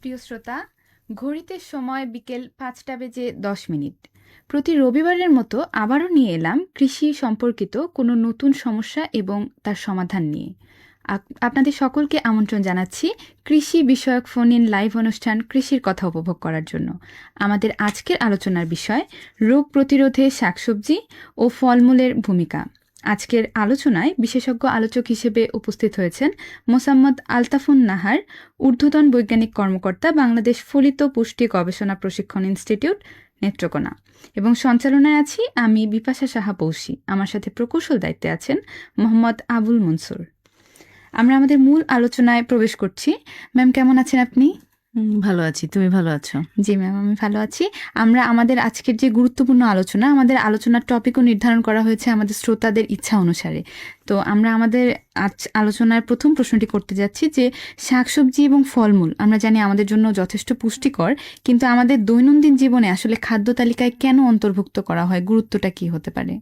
প্রিয় শ্রোতা, ঘড়িতে সময় বিকেল 5:10। প্রতি রবিবারের মতো আবারও নিয়ে এলাম কৃষি সম্পর্কিত কোনো নতুন সমস্যা এবং তার সমাধান নিয়ে। আপনাদের সকলকে আমন্ত্রণ জানাচ্ছি কৃষি বিষয়ক ফোন ইন লাইভ অনুষ্ঠান কৃষির কথা উপভোগ করার জন্য। আমাদের আজকের আলোচনার বিষয় রোগ প্রতিরোধে শাকসবজি ও ফলমূলের ভূমিকা। আজকের আলোচনায় বিশেষজ্ঞ আলোচক হিসেবে উপস্থিত হয়েছেন মোসাম্মদ আলতাফুন নাহার, ঊর্ধ্বতন বৈজ্ঞানিক কর্মকর্তা, বাংলাদেশ ফলিত পুষ্টি গবেষণা প্রশিক্ষণ ইনস্টিটিউট, নেত্রকোনা, এবং সঞ্চালনায় আছি আমি বিপাশা সাহা পৌষি। আমার সাথে প্রকৌশল দায়িত্বে আছেন মোহাম্মদ আবুল মনসুর। আমরা আমাদের মূল আলোচনায় প্রবেশ করছি। ম্যাম, কেমন আছেন আপনি? ভালো আছি, তুমি ভালো আছো? জি ম্যাম, আমি ভালো আছি। আমরা আমাদের আজকের যে গুরুত্বপূর্ণ আলোচনা, আমাদের আলোচনার টপিকও নির্ধারণ করা হয়েছে আমাদের শ্রোতাদের ইচ্ছা অনুসারে। তো আমরা আমাদের আলোচনার প্রথম প্রশ্নটি করতে যাচ্ছি যে শাকসবজি এবং ফলমূল আমরা জানি আমাদের জন্য যথেষ্ট পুষ্টিকর, কিন্তু আমাদের দৈনন্দিন জীবনে আসলে খাদ্য তালিকায় কেন অন্তর্ভুক্ত করা হয়, গুরুত্বটা কি হতে পারে?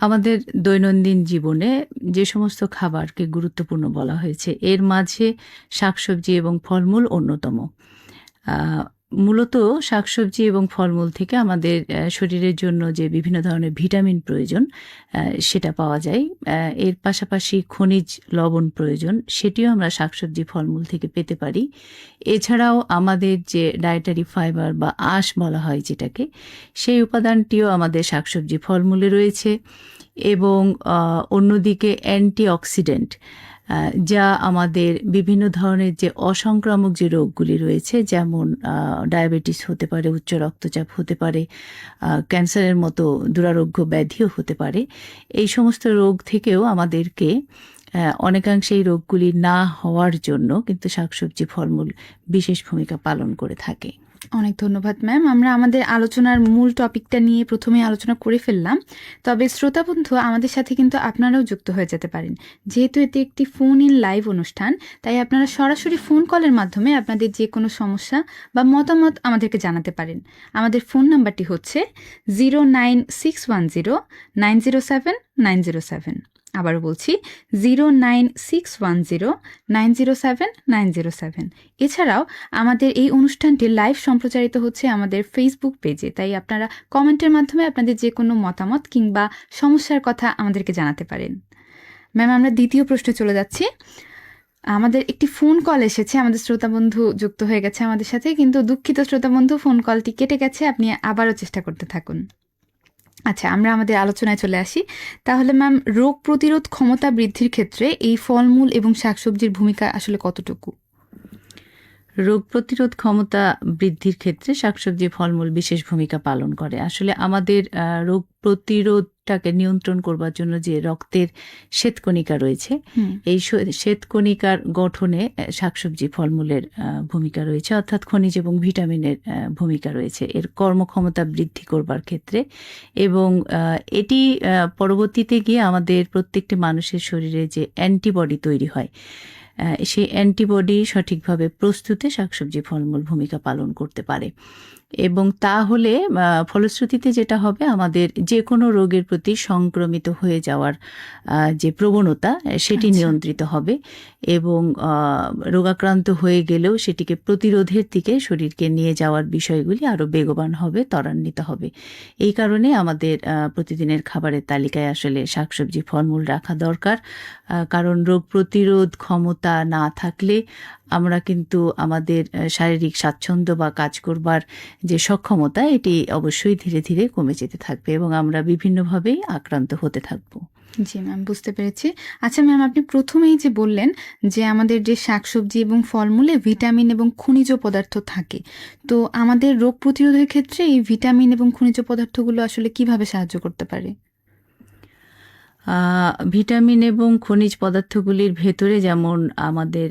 আমাদের দৈনন্দিন জীবনে যে সমস্ত খাবারকে গুরুত্বপূর্ণ বলা হয়েছে এর মাঝে শাকসবজি এবং ফলমূল অন্যতম। মূলত শাকসবজি এবং ফলমূল থেকে আমাদের শরীরের জন্য যে বিভিন্ন ধরনের ভিটামিন প্রয়োজন সেটা পাওয়া যায়। এর পাশাপাশি খনিজ লবণ প্রয়োজন, সেটিও আমরা শাকসবজি ফলমূল থেকে পেতে পারি। এছাড়াও আমাদের যে ডায়েটারি ফাইবার বা আঁশ বলা হয় যেটাকে, সেই উপাদানটিও আমাদের শাকসবজি ফলমূলে রয়েছে। এবং অন্যদিকে অ্যান্টিঅক্সিডেন্ট, যা আমাদের বিভিন্ন ধরনের যে অসংক্রামক যে রোগগুলি রয়েছে, যেমন ডায়াবেটিস হতে পারে, উচ্চ রক্তচাপ হতে পারে, ক্যান্সারের মতো দুরারোগ্য ব্যাধিও হতে পারে, এই সমস্ত রোগ থেকেও আমাদেরকে অনেকাংশে এই রোগগুলি না হওয়ার জন্য কিন্তু শাকসবজি ফলমূল বিশেষ ভূমিকা পালন করে থাকে। অনেক ধন্যবাদ ম্যাম। আমরা আমাদের আলোচনার মূল টপিকটা নিয়ে প্রথমে আলোচনা করে ফেললাম, তবে শ্রোতা বন্ধু আমাদের সাথে কিন্তু আপনারাও যুক্ত হয়ে যেতে পারেন। যেহেতু এটি একটি ফোন ইন লাইভ অনুষ্ঠান, তাই আপনারা সরাসরি ফোন কলের মাধ্যমে আপনাদের যে কোনো সমস্যা বা মতামত আমাদেরকে জানাতে পারেন। আমাদের ফোন নাম্বারটি হচ্ছে 09610907907। আবারও বলছি 09610907907। এছাড়াও আমাদের এই অনুষ্ঠানটি লাইভ সম্প্রচারিত হচ্ছে আমাদের ফেসবুক পেজে, তাই আপনারা কমেন্টের মাধ্যমে আপনাদের যে কোনো মতামত কিংবা সমস্যার কথা আমাদেরকে জানাতে পারেন। ম্যাম, আমরা দ্বিতীয় প্রশ্নে চলে যাচ্ছি। আমাদের একটি ফোন কল এসেছে, আমাদের শ্রোতা বন্ধু যুক্ত হয়ে গেছে আমাদের সাথে, কিন্তু দুঃখিত শ্রোতা বন্ধু, ফোন কলটি কেটে গেছে, আপনি আবারও চেষ্টা করতে থাকুন। আচ্ছা, আমরা আমাদের আলোচনায় চলে আসি তাহলে। ম্যাম, রোগ প্রতিরোধ ক্ষমতা বৃদ্ধির ক্ষেত্রে এই ফলমূল এবং শাকসবজির ভূমিকা আসলে কতটুকু? রোগ প্রতিরোধ ক্ষমতা বৃদ্ধির ক্ষেত্রে শাকসবজি ফলমূল বিশেষ ভূমিকা পালন করে। আসলে আমাদের রোগ প্রতিরোধটাকে নিয়ন্ত্রণ করবার জন্য যে রক্তের শ্বেতকণিকা রয়েছে, এই শ্বেতকণিকার গঠনে শাকসবজি ফলমূলের ভূমিকা রয়েছে, অর্থাৎ খনিজ এবং ভিটামিনের ভূমিকা রয়েছে এর কর্মক্ষমতা বৃদ্ধি করবার ক্ষেত্রে। এবং এটি পরবর্তীতে গিয়ে আমাদের প্রত্যেকটি মানুষের শরীরে যে অ্যান্টিবডি তৈরি হয়, সেই অ্যান্টিবডি সঠিকভাবে প্রস্তুতে শাকসবজি ফলমূল ভূমিকা পালন করতে পারে। এবং তা হলে ফলশ্রুতিতে যেটা হবে, আমাদের যে কোনো রোগের প্রতি সংক্রমিত হয়ে যাওয়ার যে প্রবণতা সেটি নিয়ন্ত্রিত হবে এবং রোগাক্রান্ত হয়ে গেলেও সেটিকে প্রতিরোধের দিকে শরীরকে নিয়ে যাওয়ার বিষয়গুলি আরও বেগবান হবে, ত্বরান্বিত হবে। এই কারণে আমাদের প্রতিদিনের খাবারের তালিকায় আসলে শাকসবজি ফলমূল রাখা দরকার। কারণ রোগ প্রতিরোধ ক্ষমতা না থাকলে আমরা কিন্তু আমাদের শারীরিক স্বাচ্ছন্দ্য বা কাজ করবার যে সক্ষমতা, এটি অবশ্যই ধীরে ধীরে কমে যেতে থাকবে এবং আমরা বিভিন্নভাবেই আক্রান্ত হতে থাকব। জি ম্যাম, বুঝতে পেরেছি। আচ্ছা ম্যাম, আপনি প্রথমেই যে বললেন যে আমাদের যে শাকসবজি এবং ফলমূলে ভিটামিন এবং খনিজ পদার্থ থাকে, তো আমাদের রোগ প্রতিরোধের ক্ষেত্রে এই ভিটামিন এবং খনিজ পদার্থগুলো আসলে কিভাবে সাহায্য করতে পারে? ভিটামিন এবং খনিজ পদার্থগুলির ভেতরে যেমন আমাদের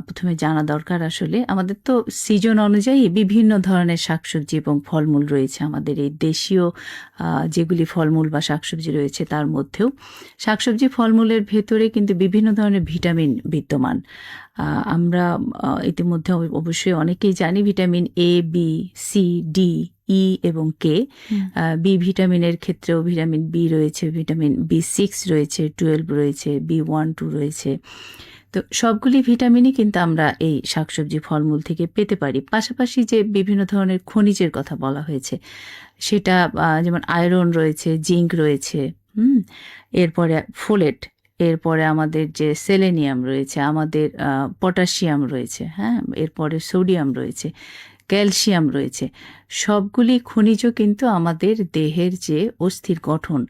প্রথমে জানা দরকার, আসলে আমাদের তো সিজন অনুযায়ী বিভিন্ন ধরনের শাকসবজি এবং ফলমূল রয়েছে। আমাদের এই দেশীয় যেগুলি ফলমূল বা শাকসবজি রয়েছে তার মধ্যেও শাকসবজি ফলমূলের ভেতরে কিন্তু বিভিন্ন ধরনের ভিটামিন বিদ্যমান। আমরা ইতিমধ্যে অবশ্যই অনেকেই জানি vitamin A, B, C, D, E এবং কে। বি ভিটামিনের ক্ষেত্রেও ভিটামিন বি রয়েছে, ভিটামিন B6 রয়েছে, 12 রয়েছে, B1, 2 রয়েছে। তো সবগুলি ভিটামিনই কিন্তু আমরা এই শাকসবজি ফলমূল থেকে পেতে পারি। পাশাপাশি যে বিভিন্ন ধরনের খনিজের কথা বলা হয়েছে, সেটা যেমন আয়রন রয়েছে, জিঙ্ক রয়েছে, এরপরে ফোলেট, এরপরে আমাদের যে সেলেনিয়াম রয়েছে, আমাদের পটাশিয়াম রয়েছে, হ্যাঁ, এরপরে সোডিয়াম রয়েছে, ক্যালসিয়াম রয়েছে। সবগুলি খনিজ কিন্তু আমাদের দেহের যে অস্থির গঠন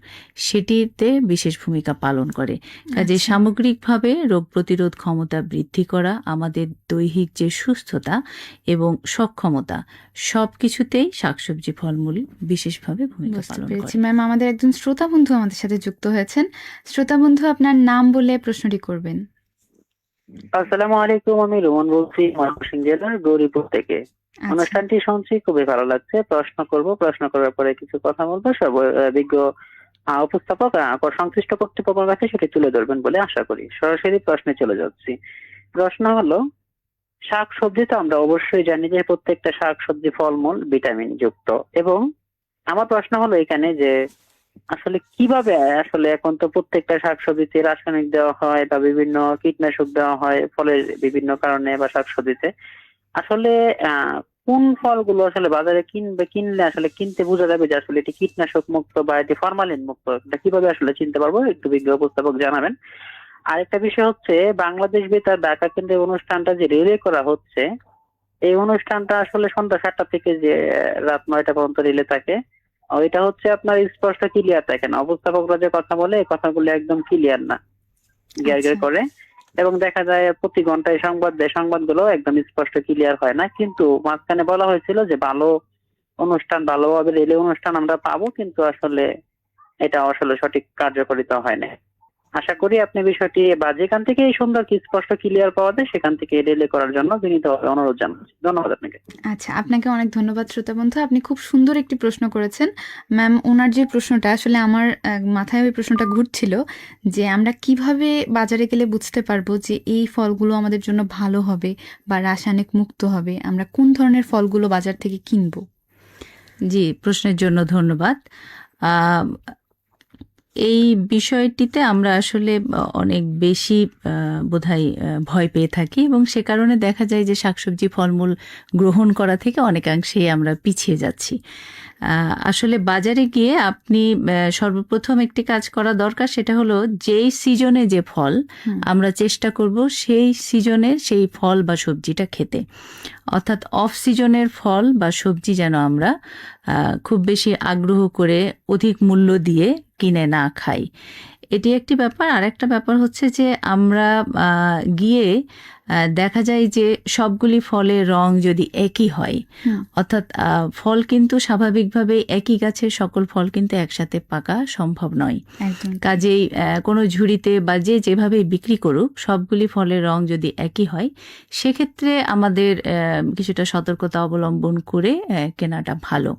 সেটিতে বিশেষ ভূমিকা পালন করে। কাজে আচ্ছা। সামগ্রিকভাবে রোগ প্রতিরোধ ক্ষমতা বৃদ্ধি করা, আমাদের দৈহিক যে সুস্থতা এবং সক্ষমতা সব কিছুতেই শাকসবজি ফলমূল বিশেষভাবে ভূমিকা বুঝতে পালন পেরেছি করে। ম্যাম। আমাদের একজন শ্রোতা বন্ধু আমাদের সাথে যুক্ত হয়েছেন। শ্রোতা বন্ধু, আপনার নাম বলে প্রশ্নটি করবেন। আসসালামু আলাইকুম, আমি রোমান বলছি ময়মনসিংহ জেলার গৌরীপুর থেকে। আচ্ছা। অনুষ্ঠানটি শুনছি, খুবই ভালো লাগছে। প্রশ্ন করার পরে কিছু কথা বলবো, বিজ্ঞ উপস্থাপক সংশ্লিষ্ট কর্তৃপক্ষের কাছে সেটি তুলে ধরবেন বলে আশা করি। সরাসরি প্রশ্নে চলে যাচ্ছি। প্রশ্ন হলো, শাক সবজি তো আমরা অবশ্যই জানি যে প্রত্যেকটা শাক সবজি ফলমূল ভিটামিন যুক্ত, এবং আমার প্রশ্ন হলো এখানে যে আসলে কিভাবে, আসলে এখন তো প্রত্যেকটা শাকসবজিতে রাসায়নিক দেওয়া হয় বা বিভিন্ন কীটনাশক দেওয়া হয় ফলের বিভিন্ন কারণে বা শাকসবজিতে, আসলে কোন ফলগুলো আসলে বাজারে কিনলে আসলে কিনতে বোঝা যাবে যে আসলে এটি কীটনাশক মুক্ত বা এটি ফরমালিন মুক্ত, এটা কিভাবে আসলে চিনতে পারবো, একটু বিজ্ঞ উপস্থাপক জানাবেন। আরেকটা বিষয় হচ্ছে, বাংলাদেশ বেতার ঢাকা কেন্দ্রের অনুষ্ঠানটা যে রিলে করা হচ্ছে, এই অনুষ্ঠানটা আসলে সন্ধ্যা 7টা থেকে যে রাত 9টা পর্যন্ত রিলে থাকে, ওইটা হচ্ছে আপনার স্পষ্ট ক্লিয়ার থাকে না। অবস্থাপকরা যে কথা বলে এই কথাগুলো একদম ক্লিয়ার না, গ্যার আচ্ছা। গ্যার করে, এবং দেখা যায় প্রতি ঘন্টায় সংবাদ দেয়, সংবাদগুলো একদম স্পষ্ট ক্লিয়ার হয় না। কিন্তু মাঝখানে বলা হয়েছিল যে ভালো অনুষ্ঠান, ভালোভাবে রিলে অনুষ্ঠান আমরা পাবো, কিন্তু আসলে এটা আসলে সঠিক কার্যকারিতা হয় না। আশা করি আপনি বিষয়টি বা যেখান থেকে এই সুন্দর স্পষ্ট ক্লিয়ার পাওয়া যায় সেখান থেকে রিলে করার জন্য বিনীতভাবে অনুরোধ জানাচ্ছি। ধন্যবাদ আপনাকে। আচ্ছা, আপনাকে অনেক ধন্যবাদ শ্রোতা বন্ধু। আপনি খুব সুন্দর একটি প্রশ্ন করেছেন ম্যাম। ওনার যে প্রশ্নটা, আসলে আমার মাথায় ওই প্রশ্নটা ঘুরছিল যে আমরা কিভাবে বাজারে গেলে বুঝতে পারবো যে এই ফলগুলো আমাদের জন্য ভালো হবে বা রাসায়নিক মুক্ত হবে, আমরা কোন ধরনের ফলগুলো বাজার থেকে কিনবো। জি, প্রশ্নের জন্য ধন্যবাদ। আহ, এই বিষয়টিতে আমরা আসলে অনেক বেশি বোধহয় ভয় পেয়ে থাকি, এবং সে কারণে দেখা যায় যে শাকসবজি ফলমূল গ্রহণ করা থেকে অনেকাংশেই আমরা পিছিয়ে যাচ্ছি। আসলে বাজারে গিয়ে আপনি সর্বপ্রথম একটি কাজ করা দরকার, সেটা হলো যেই সিজনে যে ফল আমরা চেষ্টা করব সেই সিজনের সেই ফল বা সবজিটা খেতে। অর্থাৎ অফ সিজনের ফল বা সবজি যেন আমরা খুব বেশি আগ্রহ করে অধিক মূল্য দিয়ে কিনে না খাই, এটি একটি ব্যাপার। আর একটা ব্যাপার হচ্ছে যে আমরা গিয়ে দেখা যায় যে সবগুলি ফলের রং যদি একই হয়, অর্থাৎ ফল কিন্তু স্বাভাবিকভাবে একই গাছের সকল ফল কিন্তু একসাথে পাকা সম্ভব নয়। কাজেই কোনো ঝুড়িতে বা যেভাবে বিক্রি করুক সবগুলি ফলের রং যদি একই হয়, সেক্ষেত্রে আমাদের কিছুটা সতর্কতা অবলম্বন করে কেনাটা ভালো।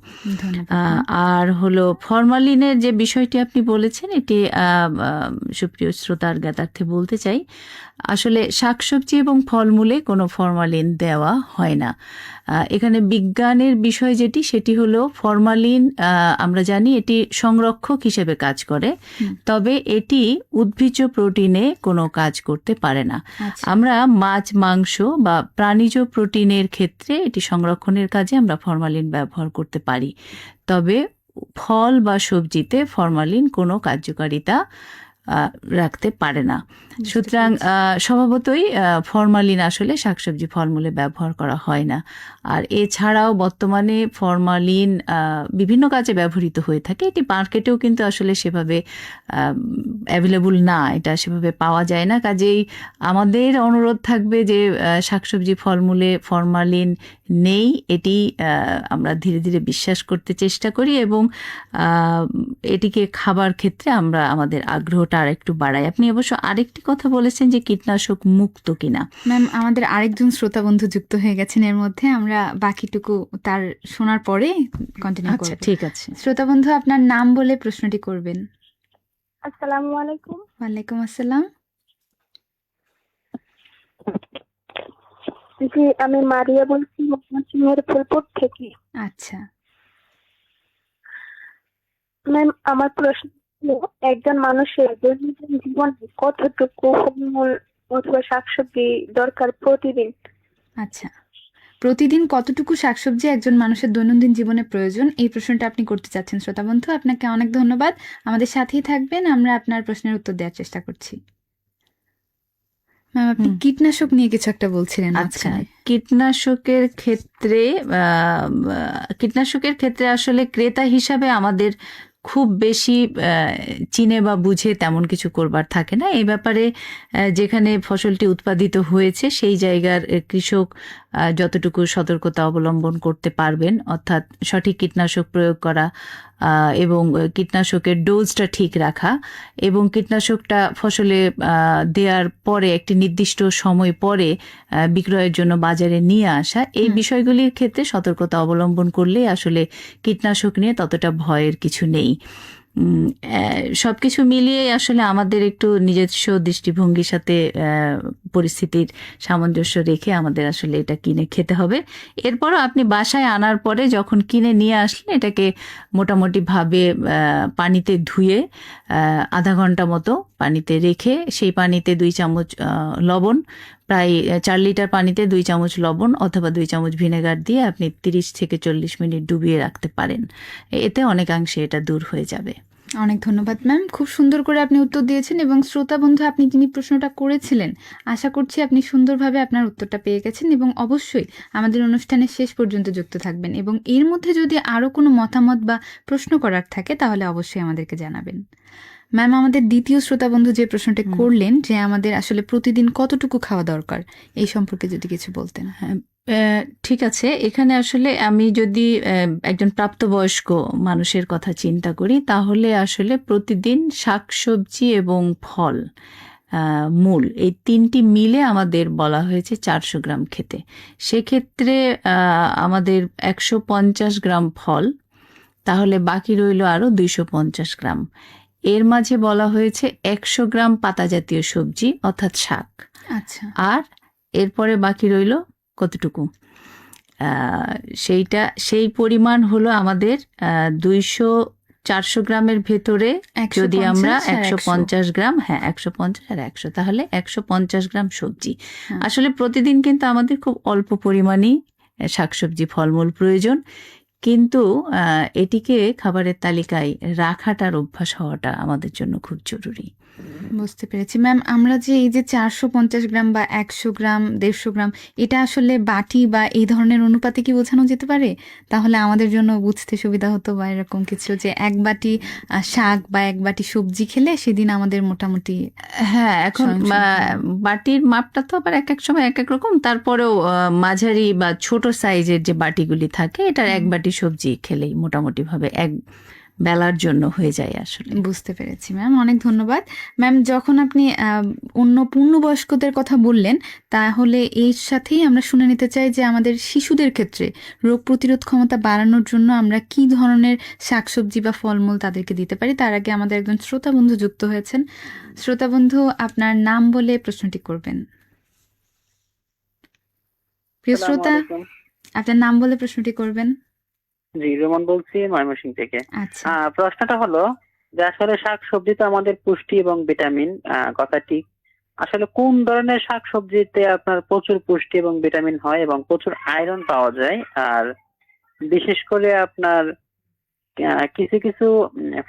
আর হলো ফরমালিনের যে বিষয়টি আপনি বলেছেন, এটি সুপ্রিয় শ্রোতার জ্ঞাতার্থে বলতে চাই, আসলে শাকসবজি এবং ফলমূলে কোনো ফরমালিন দেওয়া হয় না। এখানে বিজ্ঞানের বিষয় যেটি, সেটি হলো ফরমালিন আমরা জানি এটি সংরক্ষক হিসেবে কাজ করে, তবে এটি উদ্ভিজ্জ প্রোটিনে কোনো কাজ করতে পারে না। আমরা মাছ, মাংস বা প্রাণীজ প্রোটিনের ক্ষেত্রে এটি সংরক্ষণের কাজে আমরা ফরমালিন ব্যবহার করতে পারি, তবে ফল বা সবজিতে ফরমালিন কোনো কার্যকারিতা রাখতে পারে না। সুতরাং স্বভাবতই ফরমালিন আসলে শাকসবজি ফলমূলে ব্যবহার করা হয় না। আর এছাড়াও বর্তমানে ফরমালিন বিভিন্ন কাজে ব্যবহৃত হয়ে থাকে, এটি মার্কেটেও কিন্তু আসলে সেভাবে অ্যাভেলেবল না, এটা সেভাবে পাওয়া যায় না। কাজেই আমাদের অনুরোধ থাকবে যে শাকসবজি ফলমূলে ফরমালিন নেই, এটি আমরা ধীরে ধীরে বিশ্বাস করতে চেষ্টা করি, এবং এটিকে খাবার ক্ষেত্রে আমরা আমাদের আগ্রহটা আর একটু বাড়াই। আপনি অবশ্য আরেকটি কথা বলেছেন যে কীটনাশক মুক্ত কিনা। ম্যাম, আমাদের আরেকজন শ্রোতা বন্ধু যুক্ত হয়ে গেছেন এর মধ্যে, আমরা বাকিটুকু তার শোনার পরে কন্টিনিউ করব। আচ্ছা, ঠিক আছে। শ্রোতা বন্ধু, আপনার নাম বলে প্রশ্নটি করবেন। আসসালামু আলাইকুম। ওয়ালাইকুম আসসালাম। জি, আমি মারিয়া বলছি ময়মনসিংহের ফুলপুর থেকে। আচ্ছা ম্যাম, আমার প্রশ্ন হলো, একজন মানুষের দৈনন্দিন জীবনে কতটুকু ফলমূল অথবা শাকসবজি দরকার প্রতিদিন। আচ্ছা, প্রতিদিন কতটুকু শাকসবজি একজন মানুষের দৈনন্দিন জীবনে প্রয়োজন, এই প্রশ্নটা আপনি করতে চাচ্ছেন শ্রোতা বন্ধু। আপনাকে অনেক ধন্যবাদ। আমাদের সাথেই থাকবেন, আমরা আপনার প্রশ্নের উত্তর দেওয়ার চেষ্টা করছি। ম্যাম, আপনি হুম। কীটনাশক নিয়ে কিছু একটা বলছিলেন আচ্ছা, মাঝখানে। কীটনাশকের ক্ষেত্রে আসলে ক্রেতা হিসাবে আমাদের খুব বেশি চিনে বা বুঝে তেমন কিছু করবার থাকে না এই ব্যাপারে। যেখানে ফসলটি উৎপাদিত হয়েছে সেই জায়গার কৃষক যতটুকু সতর্কতা অবলম্বন করতে পারবেন, অর্থাৎ সঠিক কীটনাশক প্রয়োগ করা এবং কীটনাশকের ডোজটা ঠিক রাখা এবং কীটনাশকটা ফসলে দেওয়ার পরে একটি নির্দিষ্ট সময় পরে বিক্রয়ের জন্য বাজারে নিয়ে আসা, এই বিষয়গুলির ক্ষেত্রে সতর্কতা অবলম্বন করলেই আসলে কীটনাশক নিয়ে ততটা ভয়ের কিছু নেই। সবকিছু মিলিয়ে আসলে আমাদের একটু নিজস্ব দৃষ্টিভঙ্গির সাথে পরিস্থিতির সামঞ্জস্য রেখে আমাদের আসলে এটা কিনে খেতে হবে। এরপরও আপনি বাসায় আনার পরে যখন কিনে নিয়ে আসলেন এটাকে মোটামুটি ভাবে পানিতে ধুয়ে আধা ঘন্টা মতো পানিতে রেখে সেই পানিতে 2 চামচ লবণ, প্রায় 4 লিটার পানিতে 2 চামচ লবণ অথবা 2 চামচ ভিনেগার দিয়ে আপনি 30 থেকে 40 মিনিট ডুবিয়ে রাখতে পারেন। এতে অনেকাংশে এটা দূর হয়ে যাবে। অনেক ধন্যবাদ ম্যাম, খুব সুন্দর করে আপনি উত্তর দিয়েছেন এবং শ্রোতা বন্ধু আপনি যিনি প্রশ্নটা করেছিলেন আশা করছি আপনি সুন্দরভাবে আপনার উত্তরটা পেয়ে গেছেন এবং অবশ্যই আমাদের অনুষ্ঠানের শেষ পর্যন্ত যুক্ত থাকবেন এবং এর মধ্যে যদি আরও কোনো মতামত বা প্রশ্ন করার থাকে তাহলে অবশ্যই আমাদেরকে জানাবেন। ম্যাম, আমাদের দ্বিতীয় শ্রোতা বন্ধু যে প্রশ্নটি করলেন যে আমাদের আসলে প্রতিদিন কতটুকু খাওয়া দরকার, এই সম্পর্কে যদি কিছু বলতেন। ঠিক আছে, এখানে আসলে আমি যদি একজন প্রাপ্তবয়স্ক মানুষের কথা চিন্তা করি তাহলে আসলে প্রতিদিন শাকসবজি এবং ফল, মূল, এই 3টি মিলে আমাদের বলা হয়েছে 400 গ্রাম খেতে। সেক্ষেত্রে আমাদের 150 গ্রাম ফল, তাহলে বাকি রইল আরও 250 গ্রাম। এর মাঝে বলা হয়েছে 100 গ্রাম পাতা জাতীয় সবজি অর্থাৎ শাক। আচ্ছা, আর এরপরে বাকি রইল কতটুকু, সেই পরিমাণ হলো আমাদের 400 গ্রামের ভেতরে যদি আমরা 150 গ্রাম, 150 আর 100, তাহলে 150 গ্রাম সবজি। আসলে প্রতিদিন কিন্তু আমাদের খুব অল্প পরিমাণই শাকসবজি ফলমূল প্রয়োজন, কিন্তু এটিকে খাবারের তালিকায় রাখাটার অভ্যাস হওয়াটা আমাদের জন্য খুব জরুরি। বুঝতে পেরেছি ম্যাম। আমরা যে এই যে 450 গ্রাম বা 100 গ্রাম 150 গ্রাম, এটা আসলে বাটি বা এই ধরনের অনুপাতে কি বোঝানো যেতে পারে? তাহলে আমাদের জন্য বুঝতে সুবিধা হতো, বা এরকম কিছু যে 1 বাটি শাক বা 1 বাটি সবজি খেলে সেদিন আমাদের মোটামুটি। হ্যাঁ, এখন বাটির মাপটা তো আবার এক এক সময় এক এক রকম, তারপরেও মাঝারি বা ছোট সাইজের যে বাটিগুলি থাকে এটার 1 বাটি সবজি খেলেই মোটামুটি ভাবে 1 বেলার জন্য হয়ে যায় আসলে। বুঝতে পেরেছি ম্যাম, অনেক ধন্যবাদ ম্যাম। যখন আপনি অন্য পূর্ণবয়স্কদের কথা বললেন তাহলে এর সাথেই আমরা শুনে নিতে চাই যে আমাদের শিশুদের ক্ষেত্রে রোগ প্রতিরোধ ক্ষমতা বাড়ানোর জন্য আমরা কি ধরনের শাকসবজি বা ফলমূল তাদেরকে দিতে পারি। তার আগে আমাদের একজন শ্রোতা বন্ধু যুক্ত হয়েছেন। শ্রোতা বন্ধু, আপনার নাম বলে প্রশ্নটি করবেন। প্রিয় শ্রোতা, আপনার নাম বলে প্রশ্নটি করবেন। জি, রোমান বলছি ময়মনসিংহ থেকে। আচ্ছা, প্রশ্নটা হলো যে আসলে শাকসবজি তো আমাদের পুষ্টি এবং ভিটামিন, কথা ঠিক। আসলে কোন ধরনের শাকসবজিতে আপনার প্রচুর পুষ্টি এবং ভিটামিন হয় এবং প্রচুর আয়রন পাওয়া যায়? আর বিশেষ করে আপনার কিছু কিছু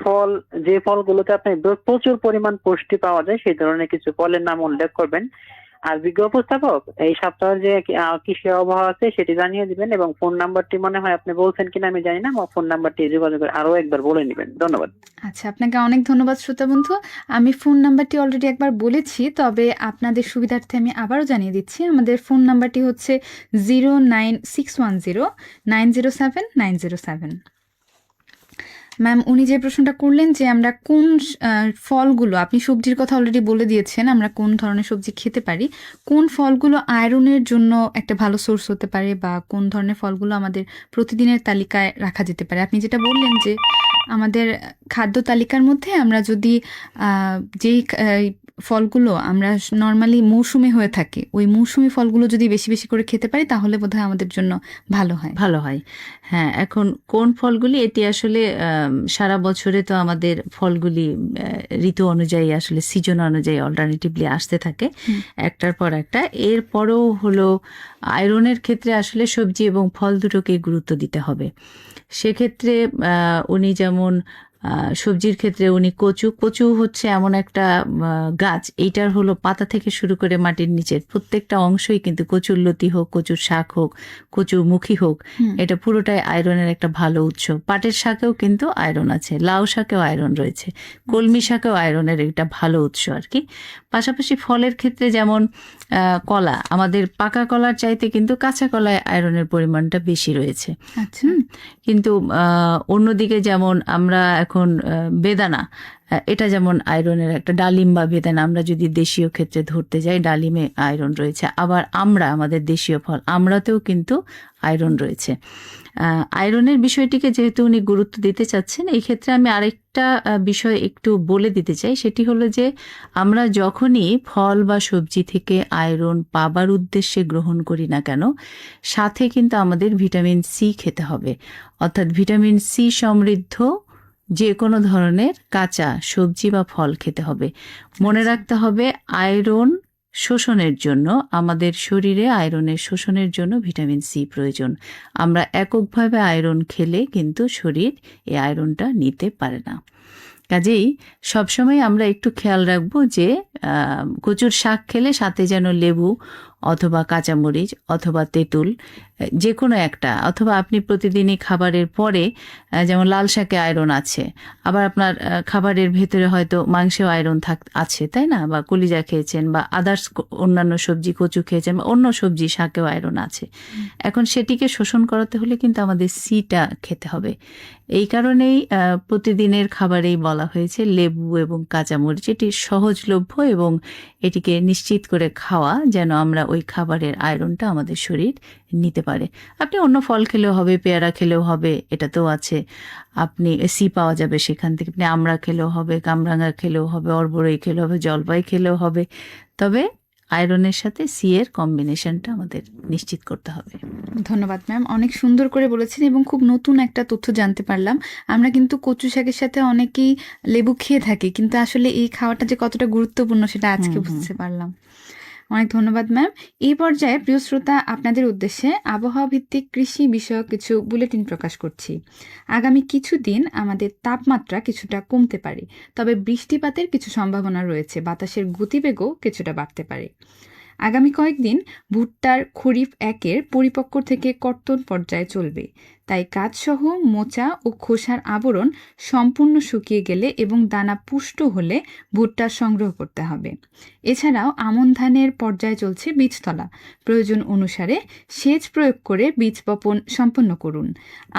ফল, যে ফলগুলোতে আপনার প্রচুর পরিমাণ পুষ্টি পাওয়া যায় সেই ধরনের কিছু ফলের নাম উল্লেখ করবেন। আর বিজ্ঞ উপস্থাপক এই সপ্তাহে যে কৃষি আবহাওয়া আছে সেটি জানিয়ে দিবেন এবং ফোন নাম্বারটি মনে হয় আপনি বলছেন কিনা আমি জানি না, ফোন নাম্বারটি যোগাযোগ করে আরো একবার বলে নেবেন। ধন্যবাদ। আচ্ছা, আপনাকে অনেক ধন্যবাদ শ্রোতা বন্ধু। আমি ফোন নাম্বারটি অলরেডি একবার বলেছি, তবে আপনাদের সুবিধার্থে আমি আবারও জানিয়ে দিচ্ছি। আমাদের ফোন নাম্বারটি হচ্ছে 09610907907। ম্যাম, উনি যে প্রশ্নটা করলেন যে আমরা কোন ফলগুলো, আপনি সবজির কথা অলরেডি বলে দিয়েছেন আমরা কোন ধরনের সবজি খেতে পারি, কোন ফলগুলো আয়রনের জন্য একটা ভালো সোর্স হতে পারে বা কোন ধরনের ফলগুলো আমাদের প্রতিদিনের তালিকায় রাখা যেতে পারে। আপনি যেটা বললেন যে আমাদের খাদ্য তালিকার মধ্যে আমরা যদি যেই ফলগুলো আমরা নর্মালি মৌসুমী হয়ে থাকে, ওই মৌসুমী ফলগুলো যদি বেশি বেশি করে খেতে পারি তাহলে বোধহয় আমাদের জন্য ভালো হয়। ভালো হয়। হ্যাঁ, এখন কোন ফলগুলি, এটি আসলে সারা বছরে তো আমাদের ফলগুলি ঋতু অনুযায়ী আসলে সিজন অনুযায়ী অল্টারনেটিভলি আসতে থাকে একটার পর একটা। এরপরও হলো আয়রনের ক্ষেত্রে আসলে সবজি এবং ফল দুটোকেই গুরুত্ব দিতে হবে। সেক্ষেত্রে উনি যেমন সবজির ক্ষেত্রে উনি কচু হচ্ছে এমন একটা গাছ, এইটার হলো পাতা থেকে শুরু করে মাটির নিচের প্রত্যেকটা অংশই কিন্তু কচুর লতি হোক, কচুর শাক হোক, কচুর মুখী হোক, এটা পুরোটাই আয়রনের একটা ভালো উৎস। পাটের শাকেও কিন্তু আয়রন আছে, লাউ শাকেও আয়রন রয়েছে, কলমি শাকেও আয়রনের একটা ভালো উৎস আর কি। পাশাপাশি ফলের ক্ষেত্রে যেমন কলা, আমাদের পাকা কলার চাইতে কিন্তু কাঁচা কলায় আয়রনের পরিমাণটা বেশি রয়েছে। আচ্ছা, কিন্তু অন্যদিকে যেমন আমরা এখন বেদানা, এটা যেমন আয়রনের একটা, ডালিম বা বেদানা আমরা যদি দেশীয় ক্ষেত্রে ধরতে যাই, ডালিমে আয়রন রয়েছে। আবার আমাদের দেশীয় ফল আমরাতেও কিন্তু আয়রন রয়েছে। আয়রনের বিষয়টিকে যেহেতু উনি গুরুত্ব দিতে চাচ্ছেন, এই ক্ষেত্রে আমি আরেকটা বিষয় একটু বলে দিতে চাই। সেটি হলো যে আমরা যখনই ফল বা সবজি থেকে আয়রন পাবার উদ্দেশ্যে গ্রহণ করি না কেন, সাথে কিন্তু আমাদের ভিটামিন সি খেতে হবে। অর্থাৎ ভিটামিন সি সমৃদ্ধ যে কোনো ধরনের কাঁচা সবজি বা ফল খেতে হবে। মনে রাখতে হবে, আয়রন শোষণের জন্য, আমাদের শরীরে আয়রনের শোষণের জন্য ভিটামিন সি প্রয়োজন। আমরা এককভাবে আয়রন খেলে কিন্তু শরীর এই আয়রনটা নিতে পারে না। কাজেই সবসময় আমরা একটু খেয়াল রাখবো যে কচুর শাক খেলে সাথে যেন লেবু অথবা কাঁচামরিচ অথবা তেঁতুল যে কোনো একটা, অথবা আপনি প্রতিদিনই খাবারের পরে, যেমন লাল শাকে আয়রন আছে, আবার আপনার খাবারের ভেতরে হয়তো মাংসেও আয়রন আছে, তাই না? বা কলিজা খেয়েছেন বা আদার্স অন্যান্য সবজি, কচু খেয়েছেন বা অন্য সবজি শাকেও আয়রন আছে। এখন সেটিকে শোষণ করাতে হলে কিন্তু আমাদের সিটা খেতে হবে। এই কারণেই প্রতিদিনের খাবারেই বলা হয়েছে লেবু এবং কাঁচামরিচ এটি সহজলভ্য এবং এটিকে নিশ্চিত করে খাওয়া, যেন আমরা ওই খাবারের আয়রনটা আমাদের শরীর নিতে পারে। আপনি অন্য ফল খেলেও হবে, পেয়ারা খেলেও হবে, এটাতেও আছে, আপনি সি পাওয়া যাবে সেখান থেকে। আপনি আমড়া খেলেও হবে, কামরাঙা খেলেও হবে, অরবড়ই খেলেও হবে, জলপাই খেলেও হবে, তবে আয়রনের সাথে সি এর কম্বিনেশনটা আমাদের নিশ্চিত করতে হবে। ধন্যবাদ ম্যাম, অনেক সুন্দর করে বলেছেন এবং খুব নতুন একটা তথ্য জানতে পারলাম। আমরা কিন্তু কচু শাকের সাথে অনেকেই লেবু খেয়ে থাকি, কিন্তু আসলে এই খাওয়াটা যে কতটা গুরুত্বপূর্ণ সেটা আজকে বুঝতে পারলাম। অনেক ধন্যবাদ ম্যাম। এই পর্যায়ে প্রিয় শ্রোতা, আপনাদের উদ্দেশ্যে আবহাওয়া ভিত্তিক কৃষি বিষয়ক কিছু বুলেটিন প্রকাশ করছি। আগামী কিছুদিন আমাদের তাপমাত্রা কিছুটা কমতে পারে, তবে বৃষ্টিপাতের কিছু সম্ভাবনা রয়েছে, বাতাসের গতিবেগও কিছুটা বাড়তে পারে। আগামী কয়েকদিন ভুট্টার খরিফ 1-এর পরিপক্ক থেকে কর্তন পর্যায়ে চলবে, তাই কাজসহ মোচা ও খোসার আবরণ সম্পূর্ণ শুকিয়ে গেলে এবং দানা পুষ্ট হলে ভুট্টা সংগ্রহ করতে হবে। এছাড়াও আমন ধানের পর্যায়ে চলছে বীজতলা, প্রয়োজন অনুসারে সেচ প্রয়োগ করে বীজ বপন সম্পন্ন করুন।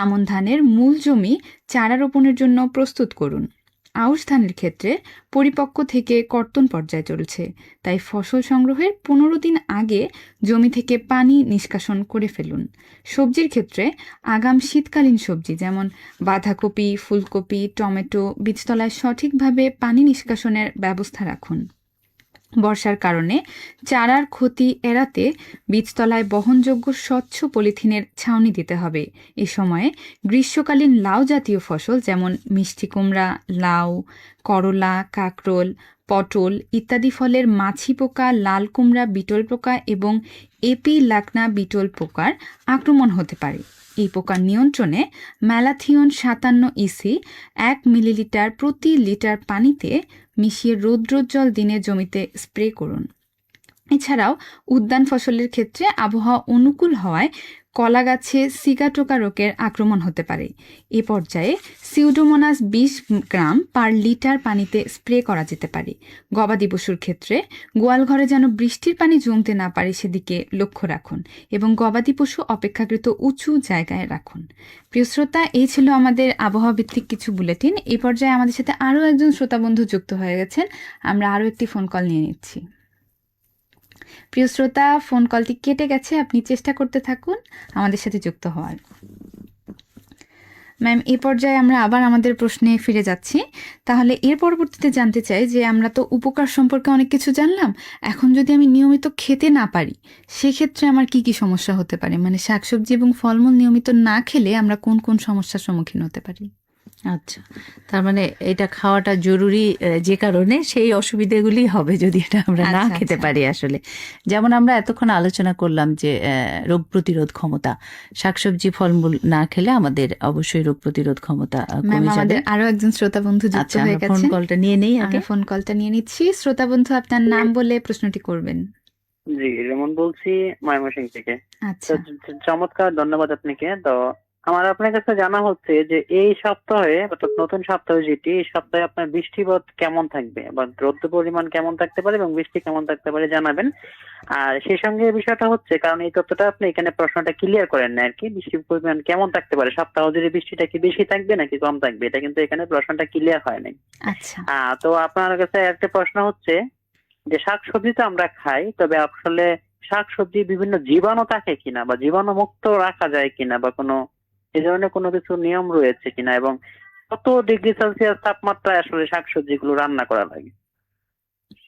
আমন ধানের মূল জমি চারা রোপণের জন্য প্রস্তুত করুন। আউশ ধানের ক্ষেত্রে পরিপক্ক থেকে কর্তন পর্যায়ে চলছে, তাই ফসল সংগ্রহের 15 দিন আগে জমি থেকে পানি নিষ্কাশন করে ফেলুন। সবজির ক্ষেত্রে আগাম শীতকালীন সবজি যেমন বাঁধাকপি, ফুলকপি, টমেটো বীজতলায় সঠিকভাবে পানি নিষ্কাশনের ব্যবস্থা রাখুন। বর্ষার কারণে চারার ক্ষতি এড়াতে বীজতলায় বহনযোগ্য স্বচ্ছ পলিথিনের ছাউনি দিতে হবে। এ সময়ে গ্রীষ্মকালীন লাউ জাতীয় ফসল যেমন মিষ্টি কুমড়া, লাউ, করলা, কাঁকরোল, পটল ইত্যাদি ফলের মাছি পোকা, লাল কুমড়া বিটল পোকা এবং এপি লাকনা বিটল পোকার আক্রমণ হতে পারে। এই পোকার নিয়ন্ত্রণে ম্যালাথিয়ন 57 ইসি 1 মিলিলিটার প্রতি লিটার পানিতে মিশিয়ে রৌদ্রোজ্জ্বল দিনে জমিতে স্প্রে করুন। এছাড়াও উদ্যান ফসলের ক্ষেত্রে আবহাওয়া অনুকূল হওয়ায় কলা গাছে সিগাটোকা রোগের আক্রমণ হতে পারে। এ পর্যায়ে সিউডোমোনাস 20 গ্রাম পার লিটার পানিতে স্প্রে করা যেতে পারে। গবাদি পশুর ক্ষেত্রে গোয়াল ঘরে যেন বৃষ্টির পানি জমতে না পারে সেদিকে লক্ষ্য রাখুন এবং গবাদি পশু অপেক্ষাকৃত উঁচু জায়গায় রাখুন। প্রিয় শ্রোতা, এই ছিল আমাদের আবহাওয়া ভিত্তিক কিছু বুলেটিন। এই পর্যায়ে আমাদের সাথে আরও একজন শ্রোতা বন্ধু যুক্ত হয়ে গেছেন, আমরা আরও একটি ফোন কল নিয়ে নিচ্ছি। প্রিয় শ্রোতা, ফোন কলটি কেটে গেছে, আপনি চেষ্টা করতে থাকুন আমাদের সাথে যুক্ত হওয়ার। ম্যাম, এই পর্যায়ে আমরা আবার আমাদের প্রশ্নে ফিরে যাচ্ছি। তাহলে এর পরবর্তীতে জানতে চাই যে আমরা তো উপকার সম্পর্কে অনেক কিছু জানলাম, এখন যদি আমি নিয়মিত খেতে না পারি সেক্ষেত্রে আমার কি কি সমস্যা হতে পারে? মানে শাকসবজি এবং ফলমূল নিয়মিত না খেলে আমরা কোন কোন সমস্যার সম্মুখীন হতে পারি? আচ্ছা, তার মানে এটা খাওয়াটা জরুরি যে কারণে সেই অসুবিধাগুলি হবে যদি এটা আমরা না আচ্ছা, খেতে আচ্ছা। পারি। আসলে যেমন আমরা এতক্ষণ আলোচনা করলাম যে রোগ প্রতিরোধ ক্ষমতা, শাকসবজি ফলমূল না খেলে আমাদের অবশ্যই রোগ প্রতিরোধ ক্ষমতা ম্যাম, কমে যাবে। আমাদের আরো একজন শ্রোতা বন্ধু যুক্ত আচ্ছা, হয়ে আমরা ফোন গেছেন। কলটা নিয়ে নেই আগে। আমরা ফোন কলটা নিয়ে নিচ্ছি। শ্রোতা বন্ধু, আপনার নাম বলে প্রশ্নটি করবেন। জি, রেমন বলছি ময়মনসিংহ থেকে। তো আচ্ছা। চমৎকার, ধন্যবাদ আপনাকে। তো আমার আপনার কাছে জানা হচ্ছে যে এই সপ্তাহে, অর্থাৎ নতুন সপ্তাহ যেটি, এই সপ্তাহে আপনার বৃষ্টিপাত কেমন থাকবে বা রোদ্র পরিমাণ কেমন থাকতে পারে এবং বৃষ্টি কেমন থাকতে পারে জানাবেন। আর সেই সঙ্গে বিষয়টা হচ্ছে, কারণ এই তথ্যটা আপনি এখানে প্রশ্নটা ক্লিয়ার করেন না আর কি, বৃষ্টির পরিমাণ কেমন থাকতে পারে সপ্তাহ জুড়ে, বৃষ্টিটা কি বেশি থাকবে নাকি কম থাকবে, এটা কিন্তু এখানে প্রশ্নটা ক্লিয়ার হয় নাই। আচ্ছা। তো আপনার কাছে একটা প্রশ্ন হচ্ছে যে শাকসবজি তো আমরা খাই, তবে আসলে শাকসবজি বিভিন্ন জীবাণু থাকে কিনা বা জীবাণু মুক্ত রাখা যায় কিনা বা কোনো এই ধরনের কোনো কিছু নিয়ম রয়েছে কিনা, এবং কত ডিগ্রি সেলসিয়াস তাপমাত্রায় আসলে শাকসবজিগুলো রান্না করা লাগে,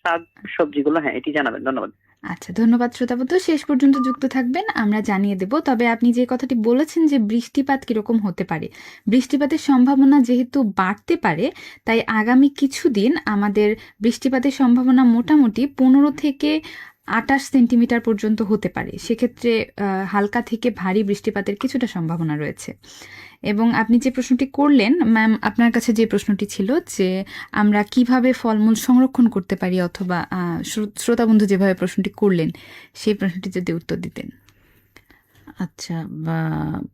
শাকসবজিগুলো, হ্যাঁ এটি জানাবেন। ধন্যবাদ। আচ্ছা, ধন্যবাদ শ্রোতাবন্ধু, শেষ পর্যন্ত যুক্ত থাকবেন, আমরা জানিয়ে দেব। তবে আপনি যে কথাটি বলেছেন যে বৃষ্টিপাত কিরকম হতে পারে, বৃষ্টিপাতের সম্ভাবনা যেহেতু বাড়তে পারে, তাই আগামী কিছুদিন আমাদের বৃষ্টিপাতের সম্ভাবনা মোটামুটি 15 থেকে 28 সেন্টিমিটার পর্যন্ত হতে পারে। সেক্ষেত্রে হালকা থেকে ভারী বৃষ্টিপাতের কিছুটা সম্ভাবনা রয়েছে। এবং আপনি যে প্রশ্নটি করলেন ম্যাম, আপনার কাছে যে প্রশ্নটি ছিল যে আমরা কিভাবে ফলমূল সংরক্ষণ করতে পারি, অথবা শ্রোতা বন্ধু যেভাবে প্রশ্নটি করলেন সেই প্রশ্নটি যদি উত্তর দিতেন। আচ্ছা, বা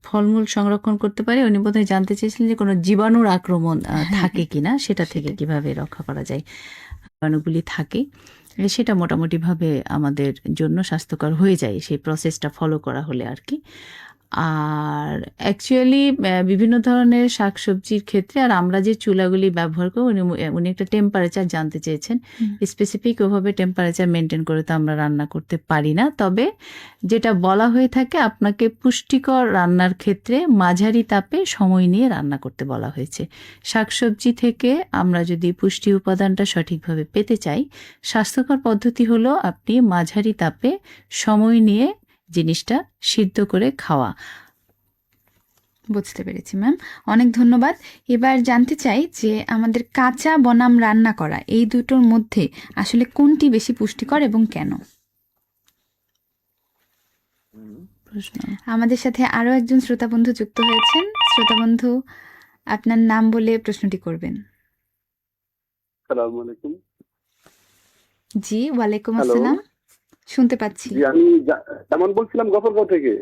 ফলমূল সংরক্ষণ করতে পারি, উনি বোধহয় জানতে চেয়েছিলেন যে কোনো জীবাণুর আক্রমণ থাকে কিনা, সেটা থেকে সেটাই। কিভাবে রক্ষা করা যায়। জীবাণুগুলি থাকে, সেটা মোটামুটিভাবে আমাদের জন্য স্বাস্থ্যকর হয়ে যায় সেই প্রসেসটা ফলো করা হলে আর কি। আর অ্যাকচুয়ালি বিভিন্ন ধরনের শাকসবজির ক্ষেত্রে, আর আমরা যে চুলাগুলি ব্যবহার করি, উনি একটা টেম্পারেচার জানতে চেয়েছেন। স্পেসিফিক ওভাবে টেম্পারেচার মেনটেন করে তো আমরা রান্না করতে পারি না, তবে যেটা বলা হয়ে থাকে আপনাকে পুষ্টিকর রান্নার ক্ষেত্রে মাঝারি তাপে সময় নিয়ে রান্না করতে বলা হয়েছে। শাকসবজি থেকে আমরা যদি পুষ্টি উপাদানটা সঠিকভাবে পেতে চাই, স্বাস্থ্যকর পদ্ধতি হলো আপনি মাঝারি তাপে সময় নিয়ে জিনিসটা সিদ্ধ করে খাওয়া। বুঝতে পেরেছি ম্যাম, অনেক ধন্যবাদ। এবার জানতে চাই যে আমাদের কাঁচা বনাম রান্না করা, এই দুটোর মধ্যে আসলে কোনটি বেশি পুষ্টিকর এবং কেন? প্রশ্ন। আমাদের সাথে আরো একজন শ্রোতা বন্ধু যুক্ত হয়েছেন। শ্রোতা বন্ধু, আপনার নাম বলে প্রশ্নটি করবেন। আসসালামু আলাইকুম। জি, ওয়ালাইকুম হ্যালো। আসসালাম, শুনতে পাচ্ছি। জি, আমি যেমন বলছিলাম গফরগাঁও থেকে,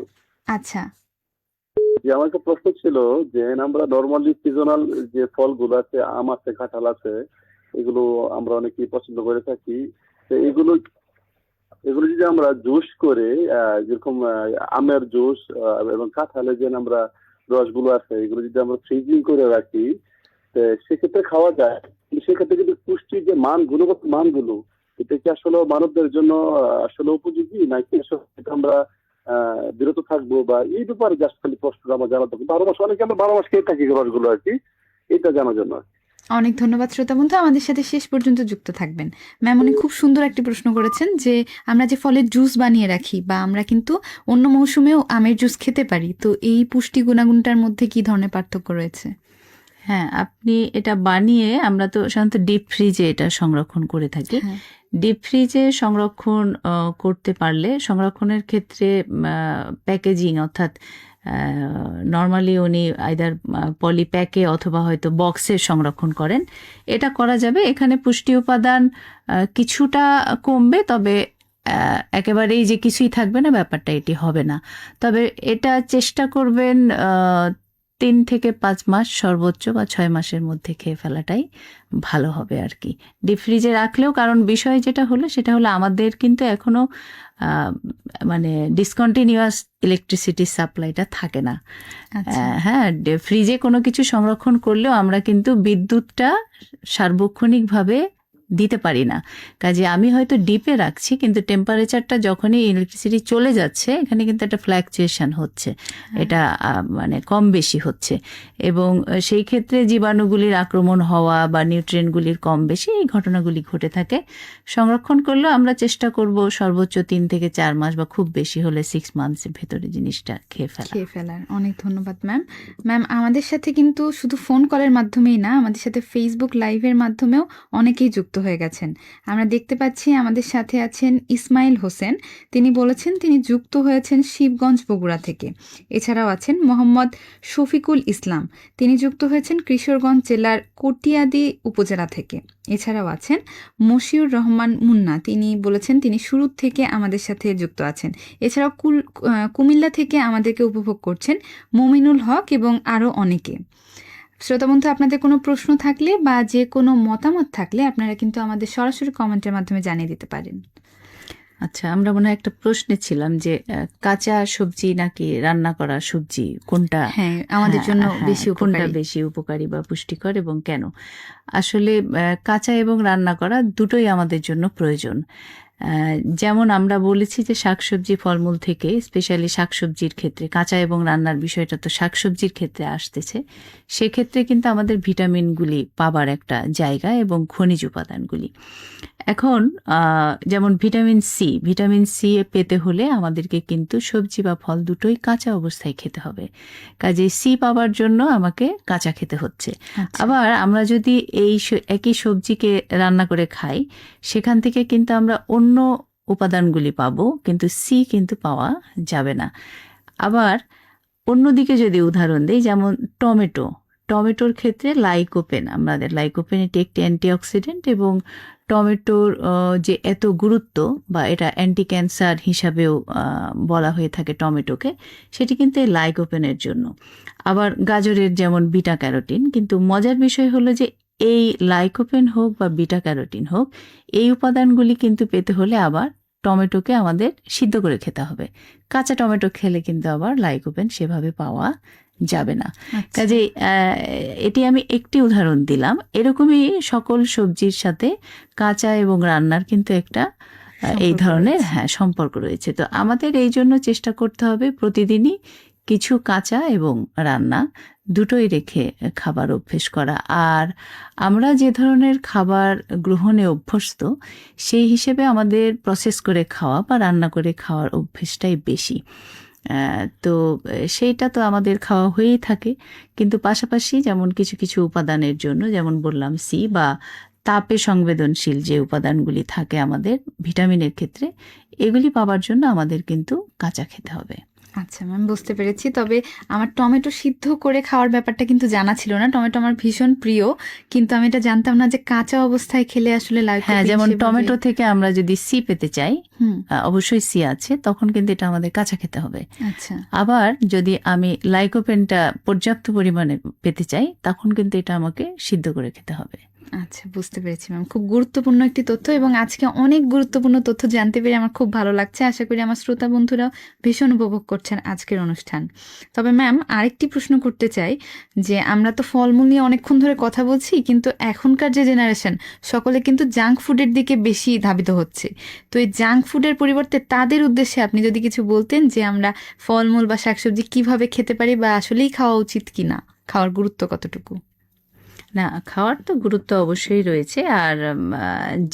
আচ্ছা। যে আমার একটা প্রশ্ন ছিল যে আমরা নর্মালি সিজনাল যে ফলগুলো আছে, আম আছে, কাঁঠাল আছে, এগুলো আমরা অনেকেই পছন্দ করে থাকি। তো এগুলো যদি আমরা জুস করে, যেরকম আমের জুস এবং কাঁঠালের যে আমরা রসগুলো আছে, এগুলো যদি আমরা ফ্রিজিং করে রাখি, তো সেক্ষেত্রে খাওয়া যায়। কিন্তু সেক্ষেত্রে যদি পুষ্টির যে গুণগত মানগুলো, এটা কি আসলে মানবদের জন্য আসলে উপযোগী, নাকি আসলে এটা আমরা বিরত থাকবো, বা এই ব্যাপারে জাস্ট খালি প্রশ্নটা আমার জানা থাকবে। 12 মাস অনেকে আমরা 12 মাস খেয়ে থাকি রসগুলো আর কি, এটা জানার জন্য। অনেক ধন্যবাদ শ্রোতা বন্ধু, আমাদের সাথে শেষ পর্যন্ত যুক্ত থাকবেন। ম্যাম, উনি খুব সুন্দর একটি প্রশ্ন করেছেন যে আমরা যে ফলের জুস বানিয়ে রাখি, বা আমরা কিন্তু অন্য মৌসুমেও আমের জুস খেতে পারি, তো এই পুষ্টি গুণাগুণটার মধ্যে কি ধরনের পার্থক্য রয়েছে? হ্যাঁ, আপনি এটা বানিয়ে, আমরা তো সাধারণত ডিপ ফ্রিজে এটা সংরক্ষণ করে থাকি। হ্যাঁ। ডিপ ফ্রিজে সংরক্ষণ করতে পারলে, সংরক্ষণের ক্ষেত্রে প্যাকেজিং, অর্থাৎ নর্মালি উনি আইদার পলিপ্যাকে অথবা হয়তো বক্সে সংরক্ষণ করেন, এটা করা যাবে। এখানে পুষ্টি উপাদান কিছুটা কমবে, তবে একেবারেই যে কিছুই থাকবে না ব্যাপারটা এটি হবে না। তবে এটা চেষ্টা করবেন 3 থেকে 5 মাস সর্বোচ্চ, বা 6 মাসের মধ্যে খেয়ে ফেলাটাই ভালো হবে আর কি, ডিপ ফ্রিজে রাখলেও। কারণ বিষয় যেটা হলো সেটা হলো আমাদের কিন্তু এখনো মানে ডিসকন্টিনিউয়াস ইলেকট্রিসিটি সাপ্লাইটা থাকে না। আচ্ছা। হ্যাঁ, ফ্রিজে কোনো কিছু সংরক্ষণ করলেও আমরা কিন্তু বিদ্যুৎটা সার্বক্ষণিকভাবে দিতে পারি না। কাজে আমি হয়তো ডিপে রাখছি, কিন্তু টেম্পারেচারটা যখনই ইলেকট্রিসিটি চলে যাচ্ছে এখানে কিন্তু একটা ফ্ল্যাকচুয়েশন হচ্ছে, এটা মানে কম বেশি হচ্ছে, এবং সেই ক্ষেত্রে জীবাণুগুলির আক্রমণ হওয়া বা নিউট্রিয়েন্টগুলির কম বেশি এই ঘটনাগুলি ঘটে থাকে। সংরক্ষণ করলেও আমরা চেষ্টা করব সর্বোচ্চ 3 থেকে 4 মাস বা খুব বেশি হলে 6 মান্থসের ভেতরে জিনিসটা খেয়ে ফেলার। অনেক ধন্যবাদ ম্যাম। ম্যাম, আমাদের সাথে কিন্তু শুধু ফোন কলের মাধ্যমেই না, আমাদের সাথে ফেসবুক লাইভের মাধ্যমেও অনেকেই যুক্ত হয়ে গেছেন। আমরা দেখতে পাচ্ছি আমাদের সাথে আছেন ইসমাইল হোসেন। তিনি বলেছেন তিনি যুক্ত হয়েছেন শিবগঞ্জ বগুড়া থেকে। এছাড়াও আছেন মোহাম্মদ শফিকুল ইসলাম, তিনি যুক্ত হয়েছেন কিশোরগঞ্জ জেলার কটিয়াদি উপজেলা থেকে। এছাড়াও আছেন মশিউর রহমান মুন্না, তিনি বলেছেন তিনি শুরু থেকে আমাদের সাথে যুক্ত আছেন। এছাড়াও কুমিল্লা থেকে আমাদেরকে উপভোগ করছেন মমিনুল হক এবং আরও অনেকে। শ্রোতা বন্ধু, আপনাদের কোনো প্রশ্ন থাকলে বা যে কোনো মতামত থাকলে আপনারা কিন্তু আমাদের সরাসরি কমেন্টের মাধ্যমে জানিয়ে দিতে পারেন। আচ্ছা, আমরা মনে হয় একটা প্রশ্নে ছিলাম যে কাঁচা সবজি নাকি রান্না করা সবজি কোনটা আমাদের জন্য বেশি কোনটা বেশি উপকারী বা পুষ্টিকর এবং কেন? আসলে কাঁচা এবং রান্না করা দুটোই আমাদের জন্য প্রয়োজন। যেমন আমরা বলেছি যে শাকসবজি ফলমূল থেকে, স্পেশালি শাকসবজির ক্ষেত্রে, কাঁচা এবং রান্নার বিষয়টা তো শাকসবজির ক্ষেত্রে আসতেছে, সেক্ষেত্রে কিন্তু আমাদের ভিটামিনগুলি পাবার একটা জায়গা এবং খনিজ উপাদানগুলি। এখন যেমন ভিটামিন সি পেতে হলে আমাদেরকে কিন্তু সবজি বা ফল দুটোই কাঁচা অবস্থায় খেতে হবে। কাজে সি পাওয়ার জন্য আমাকে কাঁচা খেতে হচ্ছে। আবার আমরা যদি একই সবজিকে রান্না করে খাই, সেখান থেকে কিন্তু আমরা অন্য উপাদানগুলি পাবো, কিন্তু সি কিন্তু পাওয়া যাবে না। আবার অন্যদিকে যদি উদাহরণ দিই, যেমন টমেটোর ক্ষেত্রে আমাদের লাইকোপেন এটি একটি অ্যান্টিঅক্সিডেন্ট, এবং টমেটোর যে এত গুরুত্ব বা এটা অ্যান্টি ক্যান্সার হিসাবেও বলা হয়ে থাকে টমেটোকে, সেটি কিন্তু এই লাইকোপেনের জন্য। আবার গাজরের যেমন বিটা ক্যারোটিন, কিন্তু মজার বিষয় হলো যে এই লাইকোপেন হোক বা বিটা ক্যারোটিন হোক, এই উপাদানগুলি কিন্তু পেতে হলে আবার টমেটোকে আমাদের সিদ্ধ করে খেতে হবে। কাঁচা টমেটো খেলে কিন্তু আবার লাইকোপেন সেভাবে পাওয়া যাবে না। কাজে এটি আমি একটি উদাহরণ দিলাম। এরকমই সকল সবজির সাথে কাঁচা এবং রান্নার কিন্তু একটা এই ধরনের সম্পর্ক রয়েছে। তো আমাদের এই জন্য চেষ্টা করতে হবে প্রতিদিনই কিছু কাঁচা এবং রান্না দুটোই রেখে খাবার অভ্যেস করা। আর আমরা যে ধরনের খাবার গ্রহণে অভ্যস্ত, সেই হিসেবে আমাদের প্রসেস করে খাওয়া বা রান্না করে খাওয়ার অভ্যেসটাই বেশি। তো সেইটা তো আমাদের খাওয়া হয়েই থাকে, কিন্তু পাশাপাশি যেমন কিছু কিছু উপাদানের জন্য, যেমন বললাম সি বা তাপে সংবেদনশীল যে উপাদানগুলি থাকে আমাদের ভিটামিনের ক্ষেত্রে, এগুলি পাওয়ার জন্য আমাদের কিন্তু কাঁচা খেতে হবে। আচ্ছা ম্যাম, বুঝতে পেরেছি। তবে আমার টমেটো সিদ্ধ করে খাওয়ার ব্যাপারটা কিন্তু জানা ছিল না। টমেটো আমার ভীষণ প্রিয়, কিন্তু আমি এটা জানতাম না যে কাঁচা অবস্থায় খেলে আসলে যেমন টমেটো থেকে আমরা যদি সি পেতে চাই, অবশ্যই সি আছে, তখন কিন্তু এটা আমাদের কাঁচা খেতে হবে। আচ্ছা, আবার যদি আমি লাইকোপেনটা পর্যাপ্ত পরিমাণে পেতে চাই, তখন কিন্তু এটা আমাকে সিদ্ধ করে খেতে হবে। আচ্ছা, বুঝতে পেরেছি ম্যাম। খুব গুরুত্বপূর্ণ একটি তথ্য, এবং আজকে অনেক গুরুত্বপূর্ণ তথ্য জানতে পেরে আমার খুব ভালো লাগছে। আশা করি আমার শ্রোতা বন্ধুরাও ভীষণ উপভোগ করছেন আজকের অনুষ্ঠান। তবে ম্যাম, আরেকটি প্রশ্ন করতে চাই যে আমরা তো ফলমূল নিয়ে অনেকক্ষণ ধরে কথা বলছি, কিন্তু এখনকার যে জেনারেশন, সকলে কিন্তু জাঙ্ক ফুডের দিকে বেশি ধাবিত হচ্ছে। তো এই জাঙ্ক ফুডের পরিবর্তে তাদের উদ্দেশ্যে আপনি যদি কিছু বলতেন যে আমরা ফলমূল বা শাকসবজি কিভাবে খেতে পারি, বা আসলেই খাওয়া উচিত কিনা, খাওয়ার গুরুত্ব কতটুকু? না, খাওয়ার তো গুরুত্ব অবশ্যই রয়েছে। আর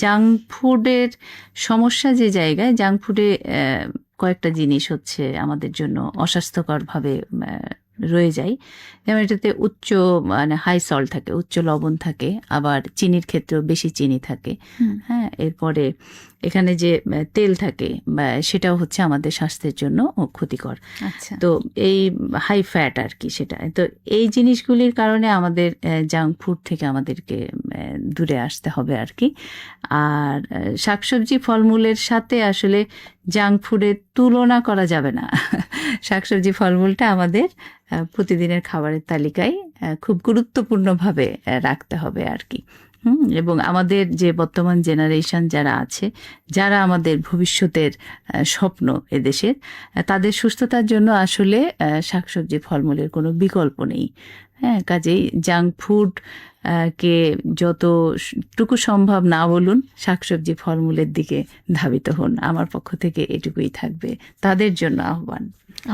জাঙ্ক ফুডের সমস্যা যে জায়গায়, জাঙ্ক ফুডে কয়েকটা জিনিস হচ্ছে আমাদের জন্য অস্বাস্থ্যকরভাবে রয়ে যায়। যেমন এটাতে হাই সল্ট থাকে, উচ্চ লবণ থাকে, আবার চিনির ক্ষেত্রেও বেশি চিনি থাকে। এরপরে এখানে যে তেল থাকে সেটাও হচ্ছে আমাদের স্বাস্থ্যের জন্য ক্ষতিকর। তো এই হাই ফ্যাট আর কি, সেটা তো এই জিনিসগুলির কারণে আমাদের জাঙ্ক ফুড থেকে আমাদেরকে দূরে আসতে হবে আর কি। আর শাকসবজি ফলমূলের সাথে আসলে জাঙ্ক ফুডের তুলনা করা যাবে না। শাকসবজি ফলমূলটা আমাদের প্রতিদিনের খাবারের তালিকায় খুব গুরুত্বপূর্ণভাবে রাখতে হবে আর কি। এবং আমাদের যে বর্তমান জেনারেশন যারা আছে, যারা আমাদের ভবিষ্যতের স্বপ্ন এদেশের, তাদের সুস্থতার জন্য আসলে শাকসবজি ফলমূলের কোনো বিকল্প নেই। হ্যাঁ, কাজেই জাঙ্ক ফুড কে যতটুকু সম্ভব না বলুন, শাকসবজি ফলমূলের দিকে ধাবিত হন। আমার পক্ষ থেকে এটুকুই থাকবে, তাদের জন্য আহ্বান।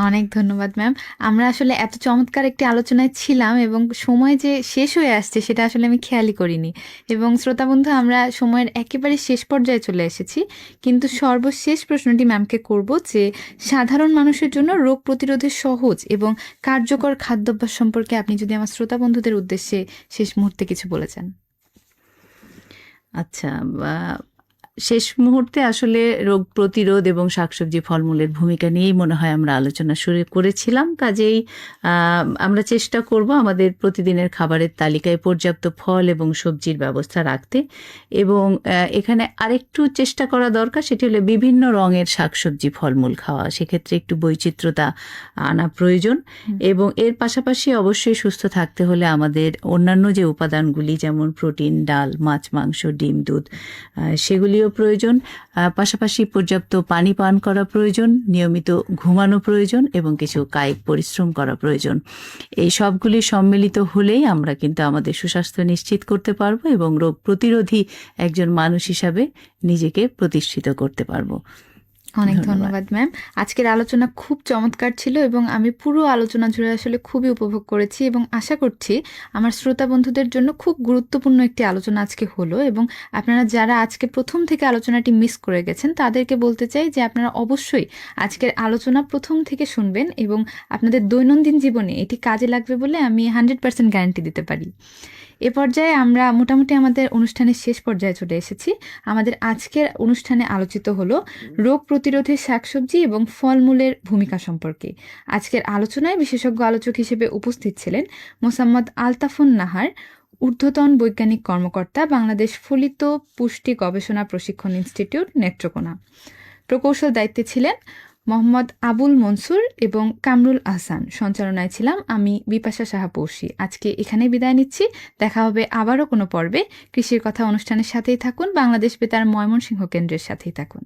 অনেক ধন্যবাদ ম্যাম। আমরা আসলে এত চমৎকার একটি আলোচনায় ছিলাম এবং সময় যে শেষ হয়ে আসছে সেটা আসলে আমি খেয়ালই করিনি। এবং শ্রোতা বন্ধু, আমরা সময়ের একেবারে শেষ পর্যায়ে চলে এসেছি, কিন্তু সর্বশেষ প্রশ্নটি ম্যামকে করব যে সাধারণ মানুষের জন্য রোগ প্রতিরোধের সহজ এবং কার্যকর খাদ্যাভ্যাস সম্পর্কে আপনি যদি আমার শ্রোতা বন্ধুদের উদ্দেশ্যে শেষ মুহূর্তে কিছু বলে যান। আচ্ছা, শেষ মুহূর্তে আসলে রোগ প্রতিরোধ এবং শাকসবজি ফলমূলের ভূমিকা নিয়েই মনে হয় আমরা আলোচনা শুরু করেছিলাম। কাজেই আমরা চেষ্টা করব আমাদের প্রতিদিনের খাবারের তালিকায় পর্যাপ্ত ফল এবং সবজির ব্যবস্থা রাখতে, এবং এখানে আরেকটু চেষ্টা করা দরকার, সেটি হলো বিভিন্ন রঙের শাকসবজি ফলমূল খাওয়া। সেক্ষেত্রে একটু বৈচিত্র্যতা আনা প্রয়োজন, এবং এর পাশাপাশি অবশ্যই সুস্থ থাকতে হলে আমাদের অন্যান্য যে উপাদানগুলি, যেমন প্রোটিন, ডাল, মাছ, মাংস, ডিম, দুধ, সেগুলিও প্রয়োজন। পাশাপাশি পর্যাপ্ত পানি পান করা প্রয়োজন, নিয়মিত ঘুমানো প্রয়োজন, এবং কিছু কায়িক পরিশ্রম করা প্রয়োজন। এই সবগুলি সম্মিলিত হলেই আমরা কিন্তু আমাদের সুস্বাস্থ্য নিশ্চিত করতে পারবো এবং রোগ প্রতিরোধী একজন মানুষ হিসাবে নিজেকে প্রতিষ্ঠিত করতে পারবো। অনেক ধন্যবাদ ম্যাম। আজকের আলোচনা খুব চমৎকার ছিল এবং আমি পুরো আলোচনা জুড়ে আসলে খুবই উপভোগ করেছি, এবং আশা করছি আমার শ্রোতা বন্ধুদের জন্য খুব গুরুত্বপূর্ণ একটি আলোচনা আজকে হলো। এবং আপনারা যারা আজকে প্রথম থেকে আলোচনাটি মিস করে গেছেন, তাদেরকে বলতে চাই যে আপনারা অবশ্যই আজকের আলোচনা প্রথম থেকে শুনবেন, এবং আপনাদের দৈনন্দিন জীবনে এটি কাজে লাগবে বলে আমি 100% গ্যারান্টি দিতে পারি। এ পর্যায়ে আমরা মোটামুটি আমাদের অনুষ্ঠানের শেষ পর্যায়ে চলে এসেছি। আমাদের আজকের অনুষ্ঠানে আলোচিত হলো রোগ প্রতিরোধে শাকসবজি এবং ফলমূলের ভূমিকা সম্পর্কে। আজকের আলোচনায় বিশেষজ্ঞ আলোচক হিসেবে উপস্থিত ছিলেন মোসাম্মদ আলতাফুন নাহার, ঊর্ধ্বতন বৈজ্ঞানিক কর্মকর্তা, বাংলাদেশ ফলিত পুষ্টি গবেষণা প্রশিক্ষণ ইনস্টিটিউট, নেত্রকোনা। প্রকৌশল দায়িত্বে ছিলেন মোহাম্মদ আবুল মনসুর এবং কামরুল আহসান। সঞ্চালনায় ছিলাম আমি বিপাশা সাহা পৌষি। আজকে এখানে বিদায় নিচ্ছি। দেখা হবে আবারও কোনো পর্বে। কৃষির কথা অনুষ্ঠানের সাথেই থাকুন, বাংলাদেশ বেতার ময়মনসিংহ কেন্দ্রের সাথেই থাকুন।